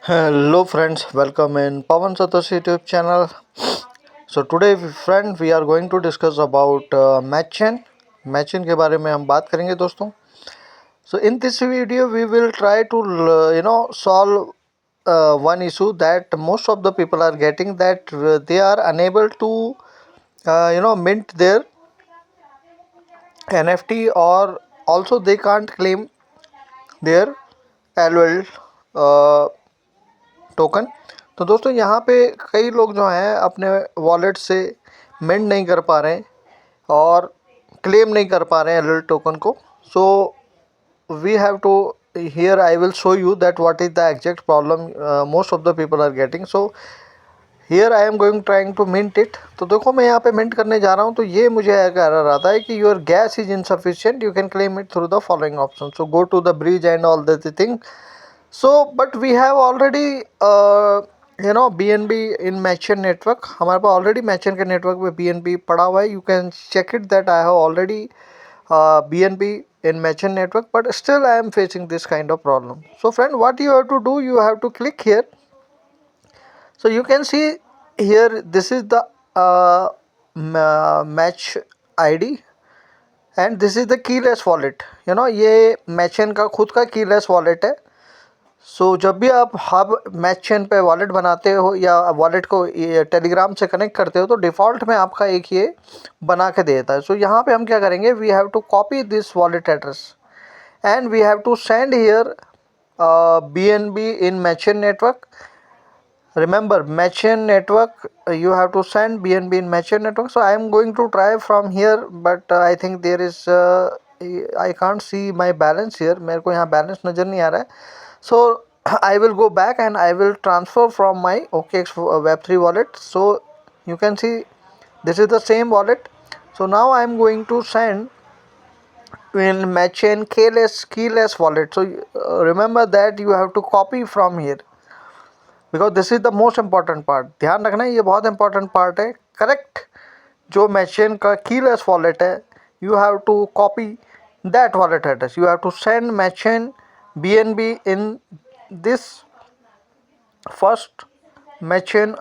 Hello friends, welcome in Pawan Satoshi YouTube channel. So today friend we are going to discuss about matchain. Matchain के बारे में हम बात करेंगे दोस्तों. So in this video we will try to solve one issue that most of the people are getting, that they are unable to mint their NFT, or also they can't claim their LOL token. तो दोस्तों यहाँ पे कई लोग जो हैं अपने wallet से मिंट नहीं कर पा रहे हैं और क्लेम नहीं कर पा रहे हैं एल टोकन को. So we have to here I will show you that what is the exact problem most of the people are getting. So here I am going trying to mint it. तो देखो मैं यहाँ पे mint करने जा रहा हूँ, तो ये मुझे कह रहा है कि your gas is insufficient, you can claim it through the following option. So go to the bridge and all the thing. So but we have already BNB in Matchain network. हमारे पास ऑलरेडी Matchain के network पे BNB पड़ा हुआ है. You can check it that I have already BNB in Matchain network, but still I am facing this kind of problem. So friend, what you have to do, you have to click here. So you can see here, this is the match ID and this is the keyless wallet. ये Matchain का खुद का keyless wallet है. जब भी आप hub मैचेन पे wallet बनाते हो या वॉलेट को टेलीग्राम से कनेक्ट करते हो, तो डिफ़ॉल्ट में आपका एक ये बना के देता है. यहाँ पे हम क्या करेंगे, we have to copy this wallet address and we have to send here BNB in Matchain network. Remember, Matchain network, you have to send BNB in Matchain network. So I am going to try from here, but I think there is I can't see my balance here. मेरे को यहाँ balance नज़र नहीं आ रहा है. So I will go back and I will transfer from my OKX Web3 wallet. So you can see this is the same wallet. So now I am going to send in Matchain keyless wallet. So remember that you have to copy from here, because this is the most important part. ध्यान रखना ये बहुत important part है. Correct जो Matchain का keyless wallet है, you have to copy that wallet address. You have to send Matchain BNB in this first Matchain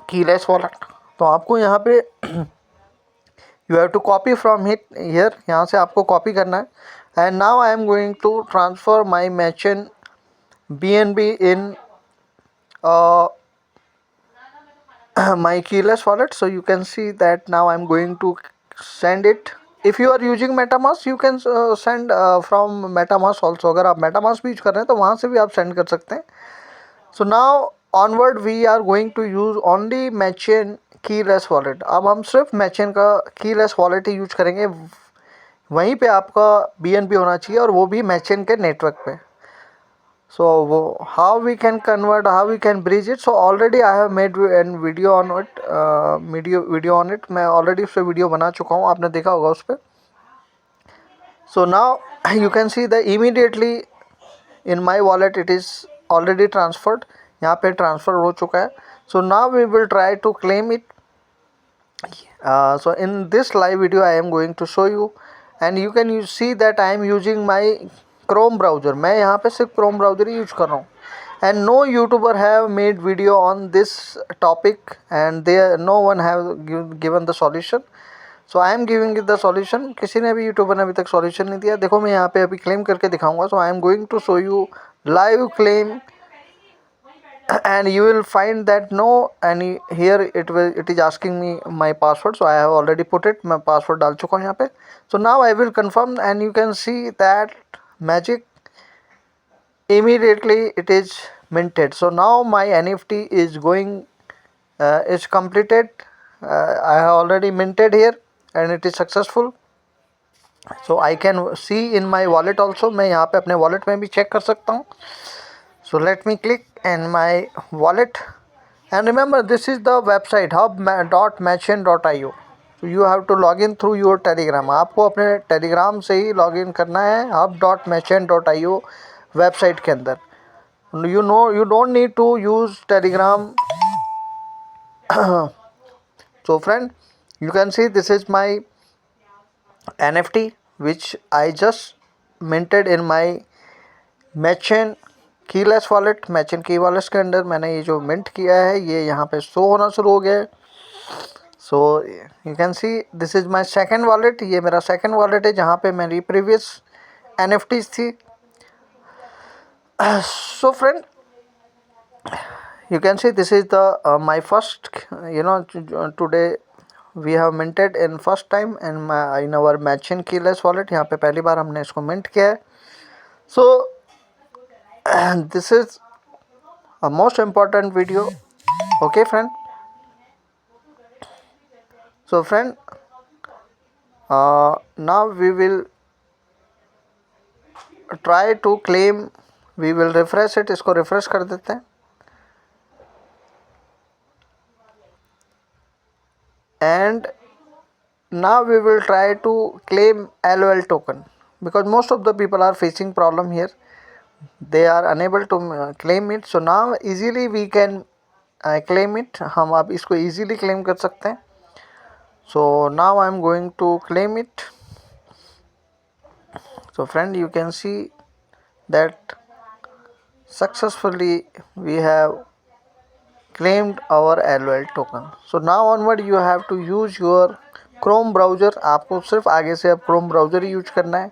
keyless wallet. तो आपको यहाँ पे you have to copy from hit here, यहाँ से आपको कॉपी करना है. And now I am going to transfer my Matchain BNB in my keyless wallet. So you can see that now I'm going to send it. If you are using MetaMask, you can send from MetaMask also. अगर आप MetaMask भी use कर रहे हैं तो वहाँ से भी आप सेंड कर सकते हैं. So now onward we are going to use only Matchain keyless wallet. अब हम सिर्फ Matchain का keyless wallet ही यूज करेंगे. वहीं पे आपका BNB होना चाहिए और वो भी Matchain के नेटवर्क पे. So how we can convert, how we can bridge it? So already I have made a video on it, video on it. मैं already उस पर वीडियो बना चुका हूँ, आपने देखा होगा उस पर. So now you can see that immediately in my wallet it is already transferred. यहाँ पे transfer हो चुका है. So now we will try to claim it. So in this live video I am going to show you, and you can see that I am using my Chrome browser. मैं यहाँ पे सिर्फ Chrome browser ही use कर रहा हूँ. And no YouTuber have made video on this topic and they no one have given the solution. So I am giving the solution. किसी ने भी यूट्यूबर ने अभी तक सॉल्यूशन नहीं दिया. देखो मैं यहाँ पे अभी क्लेम करके दिखाऊंगा. So I am going to show you live claim and you will find that no any here it is asking me my password. So I have already put it. मैं password डाल चुका हूँ यहाँ पे. So now I will confirm and you can see that magic, immediately it is minted. So now my NFT is going is completed. I have already minted here and it is successful. So I can see in my wallet also. मैं यहाँ पे अपने wallet में भी check कर सकता हूँ. So let me click in my wallet, and remember this is the website hub.matchain.io. So you have to log in through your Telegram. आपको अपने Telegram से ही log in करना है hub.matchain.io वेबसाइट के अंदर. You don't need to use Telegram. So friend, you can see this is my NFT which I just minted in my Matchain keyless wallet, Matchain की wallets के अंदर मैंने ये जो मिंट किया है ये यहाँ पे शो होना शुरू हो गया है। So you can see this is my second wallet, ये मेरा सेकेंड वॉलेट है जहाँ पे मेरी प्रीवियस NFTs थी। So friend, you can see this is the my first, today we have minted in first time in our Matchin keyless wallet। यहाँ पे पहली बार हमने इसको मिंट किया है। So this is a most important video, okay friend। So friend, now we will try to claim, we will refresh it, इसको refresh कर देते हैं। And now we will try to claim LOL token, because most of the people are facing problem here, they are unable to claim it। So now easily we can claim it, हम अब इसको easily claim कर सकते हैं। So now I am going to claim it। So friend, you can see that successfully we have claimed our LOL token। So now onward you have to use your Chrome browser, आपको सिर्फ आगे से अब Chrome browser ही use करना है।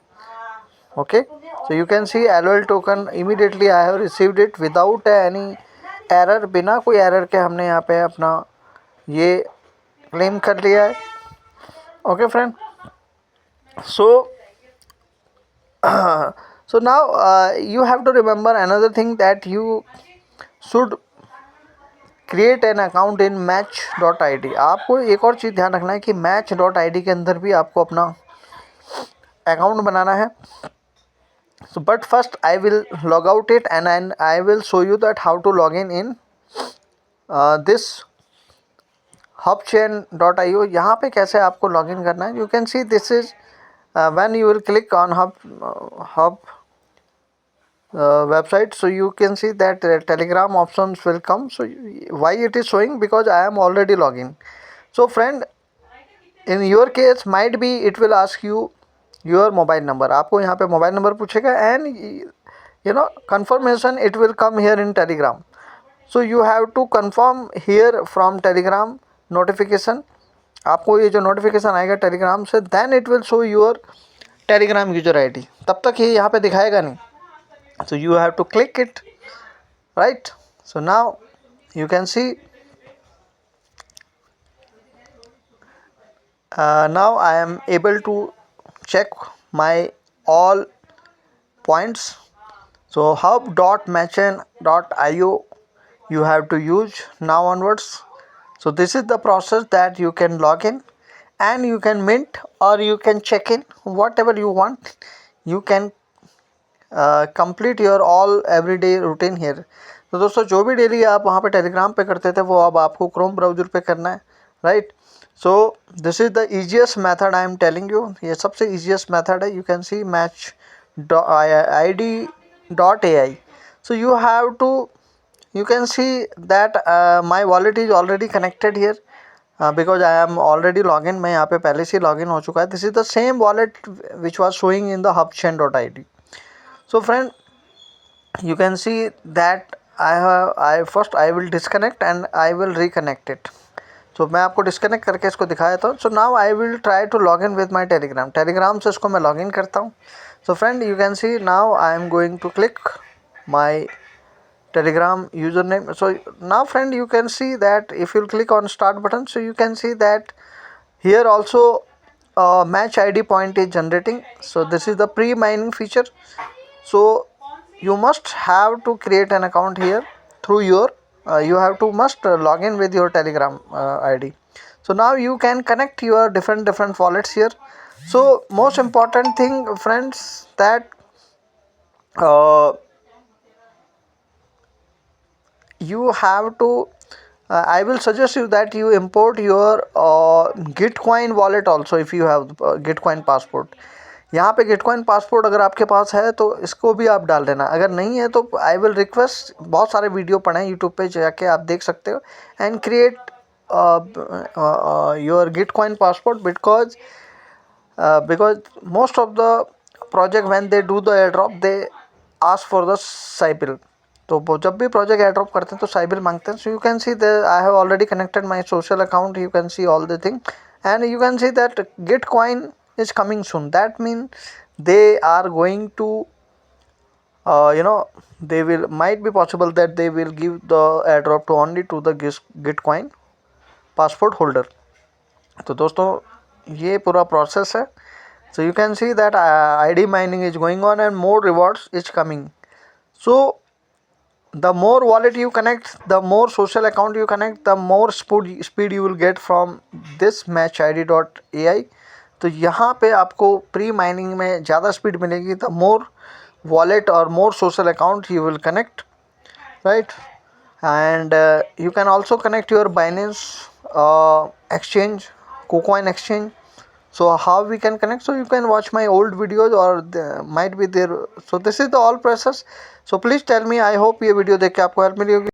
Okay, so you can see LOL token immediately I have received it without any error, बिना कोई error के हमने यहाँ पे अपना ये claim कर लिया है। Okay friend, so so now you have to remember another thing, that you should create an account in match.id। आपको एक और चीज़ ध्यान रखना है कि match.id के अंदर भी आपको अपना अकाउंट बनाना है। So but first I will log out it and I will show you that how to log in this hubchain.io। यहाँ पे कैसे आपको लॉग इन करना है, you can see this is when you will click on hub website, so you can see that Telegram options will come। So why it is showing, because I am already logged in। So friend, in your case might be it will ask you your mobile number, आपको यहाँ पे mobile number पूछेगा, and confirmation it will come here in Telegram। So you have to confirm here from Telegram notification, आपको ये जो notification आएगा Telegram से, then it will show your Telegram user ID। तब तक ये यहाँ पे दिखाएगा नहीं। So you have to click it, right? So now you can see now I am able to check my all points। So hub.matchain.io you have to use now onwards। So this is the process that you can log in and you can mint or you can check in, whatever you want you can complete your all everyday routine here. तो दोस्तों, जो भी daily आप वहाँ पे Telegram पे करते थे वो अब आपको क्रोम ब्राउज़र पे करना है, right. So this is the easiest method I am telling you, ये सबसे ईजिएस्ट मेथड है। You can see match.id.ai। So you have to, you can see that my wallet is already connected here because I am already login, मैं यहाँ पे पहले से login हो चुका है। This is the same wallet which was showing in the hubchain.id। So friend, you can see that I will disconnect and I will reconnect it। So मैं आपको डिस्कनेक्ट करके इसको दिखाया था। So now I will try to log in with my Telegram से इसको मैं log in करता हूँ। So friend, you can see now I am going to click my Telegram username। So now friend, you can see that if you click on start button, so you can see that here also match ID point is generating। So this is the pre-mining feature। So you must have to create an account here through your you have to must log in with your Telegram ID। So now you can connect your different wallets here। So most important thing friends, that you have to I will suggest you that you import your Gitcoin wallet also if you have Gitcoin passport। यहाँ पे Gitcoin passport अगर आपके पास है तो इसको भी आप डाल देना, अगर नहीं है तो आई विल रिक्वेस्ट, बहुत सारे वीडियो पड़े हैं यूट्यूब पे जाके आप देख सकते हो, and create your Gitcoin passport because most of the project when they do the airdrop they ask for the SIBIL। तो वो जब भी प्रोजेक्ट एयर ड्रॉप करते हैं तो साइबिल मांगते हैं. So you can see the I have already connected my social account. You can see all the thing and you can see that Gitcoin is coming soon. That means they are going to you know, they will might be possible that they will give the airdrop to only to the gitcoin passport holder. तो दोस्तों ये पूरा process है. So you can see that ID mining is going on and more rewards is coming. So the more wallet you connect, the more social account you connect, the more speed you will get from this matchid.ai. तो यहाँ पे आपको pre mining में ज़्यादा speed मिलेगी. The more wallet और more social account you will connect, right? And you can also connect your Binance exchange, KuCoin exchange. So how we can connect? So you can watch my old videos or might be there. So this is the all process. So please tell me. I hope ये video देख के आपको help मिली होगी.